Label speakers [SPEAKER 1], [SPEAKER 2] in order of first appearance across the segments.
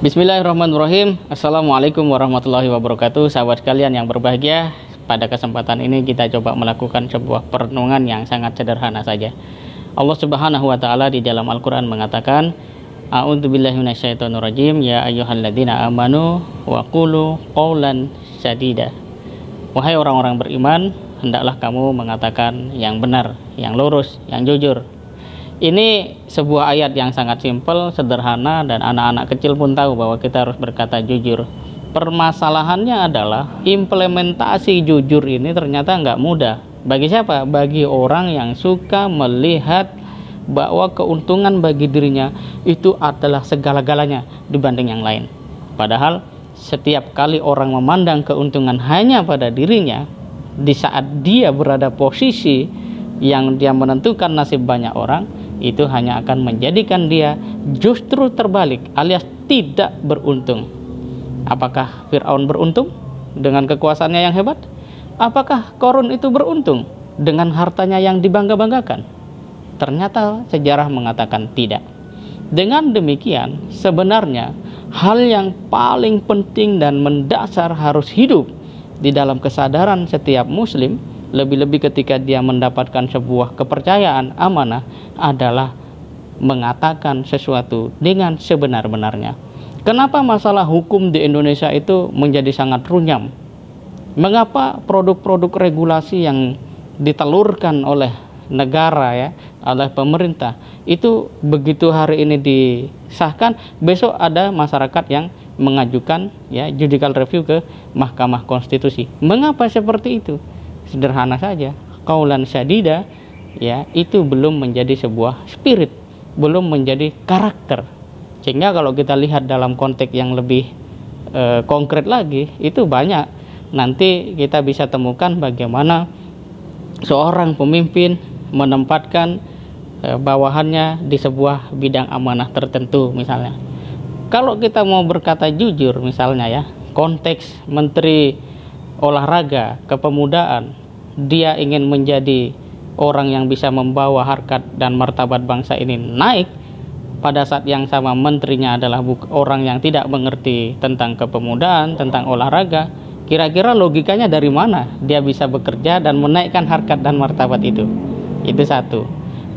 [SPEAKER 1] Bismillahirrahmanirrahim. Assalamualaikum warahmatullahi wabarakatuh. Sahabat sekalian yang berbahagia, pada kesempatan ini kita coba melakukan sebuah perenungan yang sangat sederhana saja. Allah Subhanahu wa taala di dalam Al-Qur'an mengatakan, A'udzubillahi minasyaitonirrajim, ya ayyuhalladzina amanu wa qulu qaulan sadida. Wahai orang-orang beriman, hendaklah kamu mengatakan yang benar, yang lurus, yang jujur. Ini sebuah ayat yang sangat simpel, sederhana, dan anak-anak kecil pun tahu bahwa kita harus berkata jujur. Permasalahannya adalah implementasi jujur ini ternyata nggak mudah. Bagi siapa? Bagi orang yang suka melihat bahwa keuntungan bagi dirinya itu adalah segala-galanya dibanding yang lain. Padahal setiap kali orang memandang keuntungan hanya pada dirinya, di saat dia berada posisi yang dia menentukan nasib banyak orang, itu hanya akan menjadikan dia justru terbalik alias tidak beruntung. Apakah Fir'aun beruntung dengan kekuasaannya yang hebat? Apakah Qarun itu beruntung dengan hartanya yang dibangga-banggakan? Ternyata sejarah mengatakan tidak. Dengan demikian, sebenarnya hal yang paling penting dan mendasar harus hidup di dalam kesadaran setiap muslim, lebih-lebih ketika dia mendapatkan sebuah kepercayaan amanah, adalah mengatakan sesuatu dengan sebenar-benarnya. Kenapa masalah hukum di Indonesia itu menjadi sangat runyam? Mengapa produk-produk regulasi yang ditelurkan oleh negara, ya, oleh pemerintah, itu begitu hari ini disahkan, besok ada masyarakat yang mengajukan, ya, judicial review ke Mahkamah Konstitusi? Mengapa seperti itu? Sederhana saja, qaulan sadida, ya, itu belum menjadi sebuah spirit, belum menjadi karakter. Sehingga kalau kita lihat dalam konteks yang lebih konkret lagi, itu banyak nanti kita bisa temukan bagaimana seorang pemimpin menempatkan bawahannya di sebuah bidang amanah tertentu. Misalnya kalau kita mau berkata jujur, misalnya, ya, konteks menteri olahraga, kepemudaan, dia ingin menjadi orang yang bisa membawa harkat dan martabat bangsa ini naik, pada saat yang sama menterinya adalah orang yang tidak mengerti tentang kepemudaan, tentang olahraga. Kira-kira logikanya dari mana dia bisa bekerja dan menaikkan harkat dan martabat itu? Itu satu.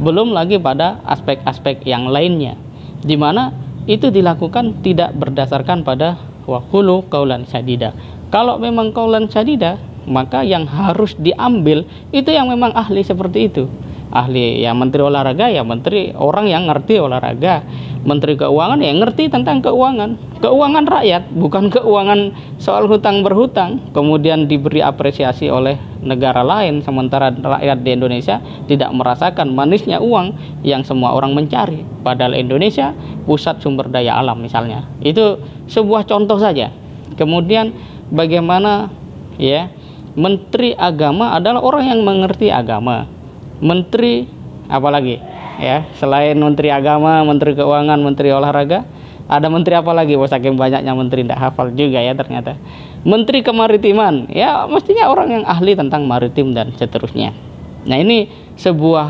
[SPEAKER 1] Belum lagi pada aspek-aspek yang lainnya, di mana itu dilakukan tidak berdasarkan pada wa qulu qaulan sadida. Kalau memang qaulan sadida, maka yang harus diambil itu yang memang ahli seperti itu. Ahli, ya, menteri olahraga, ya, menteri orang yang ngerti olahraga. Menteri keuangan, ya, ngerti tentang keuangan. Keuangan rakyat, bukan keuangan soal hutang berhutang, kemudian diberi apresiasi oleh negara lain, sementara rakyat di Indonesia tidak merasakan manisnya uang yang semua orang mencari. Padahal Indonesia pusat sumber daya alam misalnya. Itu sebuah contoh saja. Kemudian bagaimana, ya, menteri agama adalah orang yang mengerti agama. Menteri apalagi, ya, selain menteri agama, menteri keuangan, menteri olahraga, ada menteri apa lagi? Wah, saking banyaknya menteri tidak hafal juga, ya, ternyata. Menteri kemaritiman, ya, mestinya orang yang ahli tentang maritim dan seterusnya. Nah, ini sebuah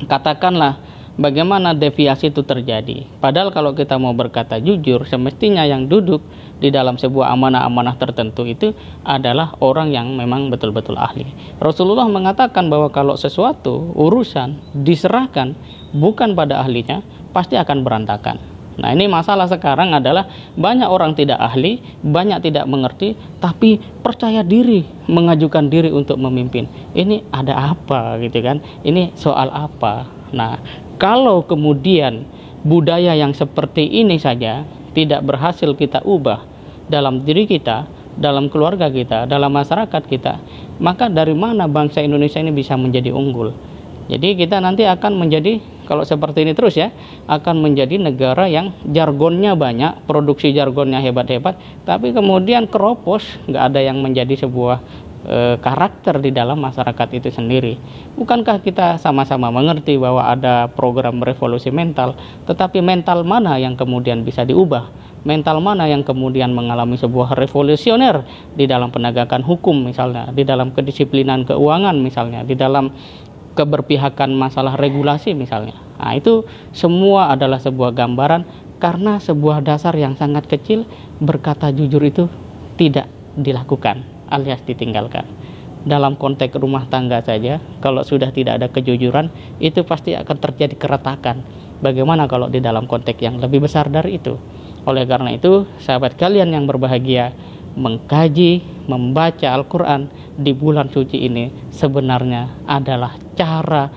[SPEAKER 1] katakanlah bagaimana deviasi itu terjadi. Padahal kalau kita mau berkata jujur, semestinya yang duduk di dalam sebuah amanah-amanah tertentu itu adalah orang yang memang betul-betul ahli. Rasulullah mengatakan bahwa kalau sesuatu urusan diserahkan bukan pada ahlinya, pasti akan berantakan. Nah, ini masalah sekarang adalah banyak orang tidak ahli, banyak tidak mengerti, tapi percaya diri mengajukan diri untuk memimpin. Ini ada apa gitu kan? Ini soal apa? Nah, kalau kemudian budaya yang seperti ini saja tidak berhasil kita ubah dalam diri kita, dalam keluarga kita, dalam masyarakat kita, maka dari mana bangsa Indonesia ini bisa menjadi unggul? Jadi kita nanti akan menjadi, kalau seperti ini terus, ya, akan menjadi negara yang jargonnya banyak, produksi jargonnya hebat-hebat, tapi kemudian keropos, nggak ada yang menjadi sebuah karakter di dalam masyarakat itu sendiri. Bukankah kita sama-sama mengerti bahwa ada program revolusi mental, tetapi mental mana yang kemudian bisa diubah? Mental mana yang kemudian mengalami sebuah revolusioner di dalam penegakan hukum misalnya, di dalam kedisiplinan keuangan misalnya, di dalam keberpihakan masalah regulasi misalnya. Nah, itu semua adalah sebuah gambaran Karena sebuah dasar yang sangat kecil, berkata jujur itu tidak dilakukan alias ditinggalkan. Dalam konteks rumah tangga saja, kalau sudah tidak ada kejujuran, itu pasti akan terjadi keretakan. Bagaimana kalau di dalam konteks yang lebih besar dari itu? Oleh karena itu, sahabat kalian yang berbahagia, mengkaji, membaca Al-Quran di bulan suci ini sebenarnya adalah cara,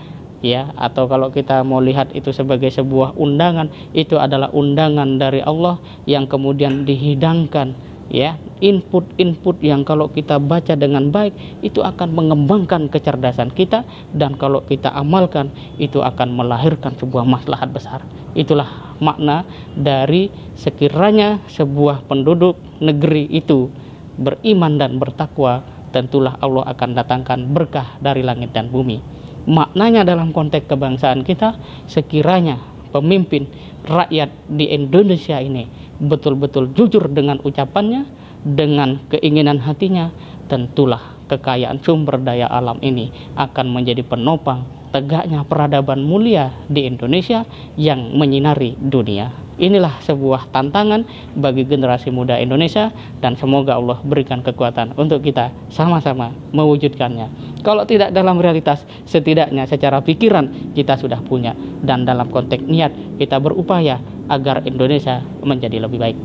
[SPEAKER 1] ya, atau kalau kita mau lihat itu sebagai sebuah undangan, itu adalah undangan dari Allah yang kemudian dihidangkan, ya, input-input yang kalau kita baca dengan baik itu akan mengembangkan kecerdasan kita, dan kalau kita amalkan itu akan melahirkan sebuah maslahat besar. Itulah makna dari sekiranya sebuah penduduk negeri itu beriman dan bertakwa, tentulah Allah akan datangkan berkah dari langit dan bumi. Maknanya dalam konteks kebangsaan kita, sekiranya pemimpin rakyat di Indonesia ini betul-betul jujur dengan ucapannya, dengan keinginan hatinya, tentulah kekayaan sumber daya alam ini akan menjadi penopang tegaknya peradaban mulia di Indonesia yang menyinari dunia. Inilah sebuah tantangan bagi generasi muda Indonesia, dan semoga Allah berikan kekuatan untuk kita sama-sama mewujudkannya. Kalau tidak dalam realitas, setidaknya secara pikiran kita sudah punya, dan dalam konteks niat kita berupaya agar Indonesia menjadi lebih baik.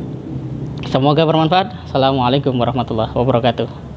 [SPEAKER 1] Semoga bermanfaat. Assalamualaikum warahmatullahi wabarakatuh.